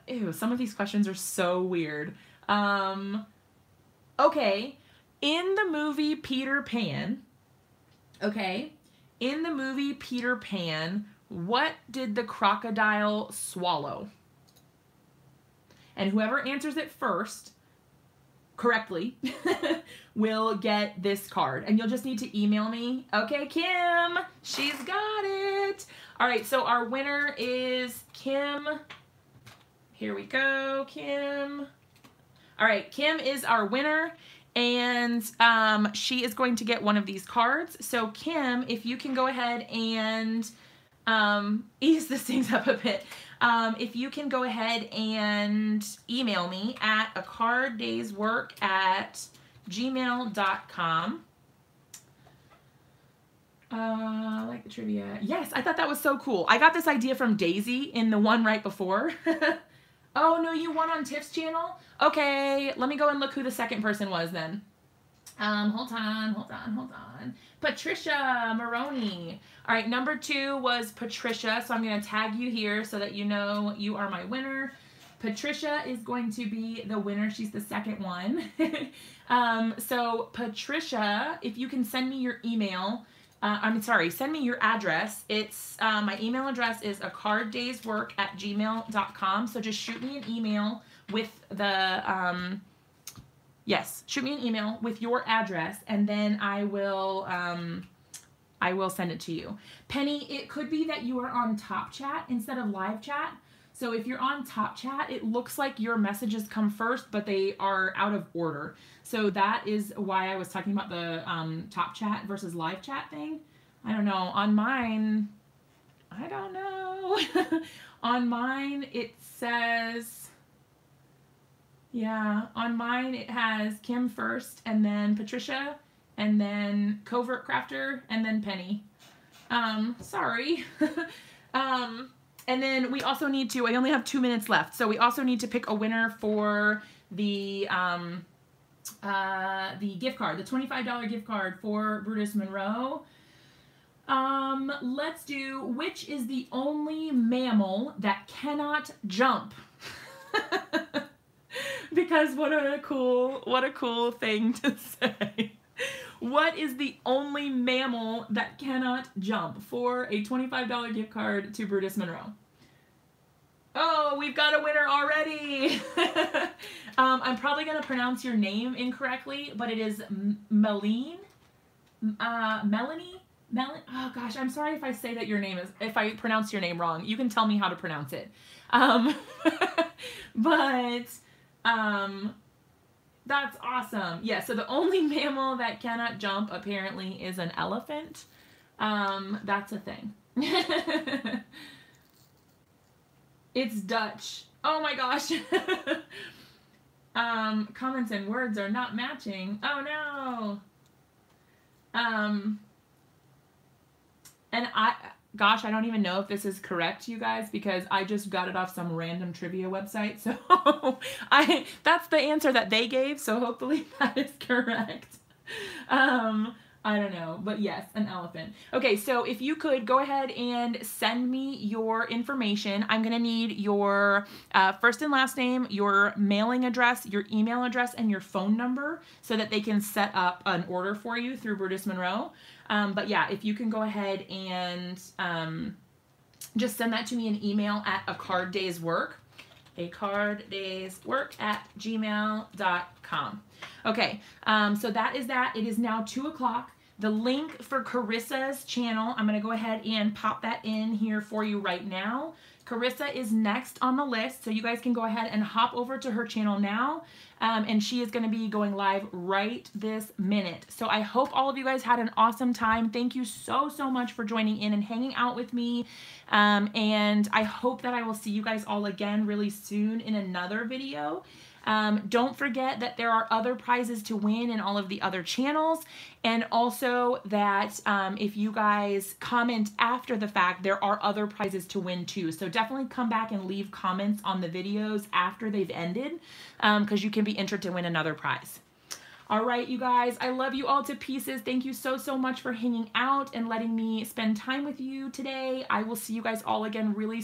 ew, some of these questions are so weird. Okay, in the movie Peter Pan, what did the crocodile swallow? And whoever answers it first correctly will get this card. And you'll just need to email me. Okay, Kim, she's got it. All right, so our winner is Kim. Here we go, Kim. All right, Kim is our winner. And she is going to get one of these cards. So Kim, if you can go ahead and ease this things up a bit. If you can go ahead and email me at acarddayswork@gmail.com. Like the trivia. Yes, I thought that was so cool. I got this idea from Daisy in the one right before. Oh, no, you won on Tiff's channel? Okay, let me go and look who the second person was then. Hold on. Patricia Maroney. All right, number 2 was Patricia, so I'm going to tag you here so that you know you are my winner. Patricia is going to be the winner. She's the second one. So Patricia, if you can send me your email, send me your address. It's, my email address is acarddayswork@gmail.com. So just shoot me an email with the, shoot me an email with your address and then I will send it to you. Penny, it could be that you are on top chat instead of live chat. So if you're on top chat, it looks like your messages come first, but they are out of order. So that is why I was talking about the top chat versus live chat thing. I don't know. On mine, I don't know. On mine, it says, yeah, on mine it has Kim first, and then Patricia, and then Covert Crafter, and then Penny. Sorry. And then we also need to, I only have 2 minutes left, so we also need to pick a winner for the gift card, the $25 gift card for Brutus Monroe. Let's do, which is the only mammal that cannot jump? Because what a cool thing to say. What is the only mammal that cannot jump for a $25 gift card to Brutus Monroe? Oh, we've got a winner already. I'm probably going to pronounce your name incorrectly, but it is Melanie. Oh gosh, I'm sorry if I say that your name is, if I pronounce your name wrong. You can tell me how to pronounce it. But that's awesome. Yeah, so the only mammal that cannot jump apparently is an elephant. That's a thing. It's Dutch. Oh my gosh. Comments and words are not matching. Oh no. And gosh, I don't even know if this is correct, you guys, because I just got it off some random trivia website. So that's the answer that they gave. So hopefully that is correct. I don't know, but yes, an elephant. Okay, so if you could go ahead and send me your information. I'm going to need your first and last name, your mailing address, your email address, and your phone number so that they can set up an order for you through Brutus Monroe. But yeah, if you can go ahead and just send that to me in email at acarddayswork@gmail.com. Okay, so that is that. It is now 2 o'clock. The link for Carissa's channel, I'm going to go ahead and pop that in here for you right now. Carissa is next on the list, so you guys can go ahead and hop over to her channel now, and she is going to be going live right this minute. So I hope all of you guys had an awesome time. Thank you so much for joining in and hanging out with me, and I hope that I will see you guys all again really soon in another video. Don't forget that there are other prizes to win in all of the other channels, and also that if you guys comment after the fact, there are other prizes to win too. So definitely come back and leave comments on the videos after they've ended, because you can be entered to win another prize. All right, you guys, I love you all to pieces. Thank you so much for hanging out and letting me spend time with you today. I will see you guys all again really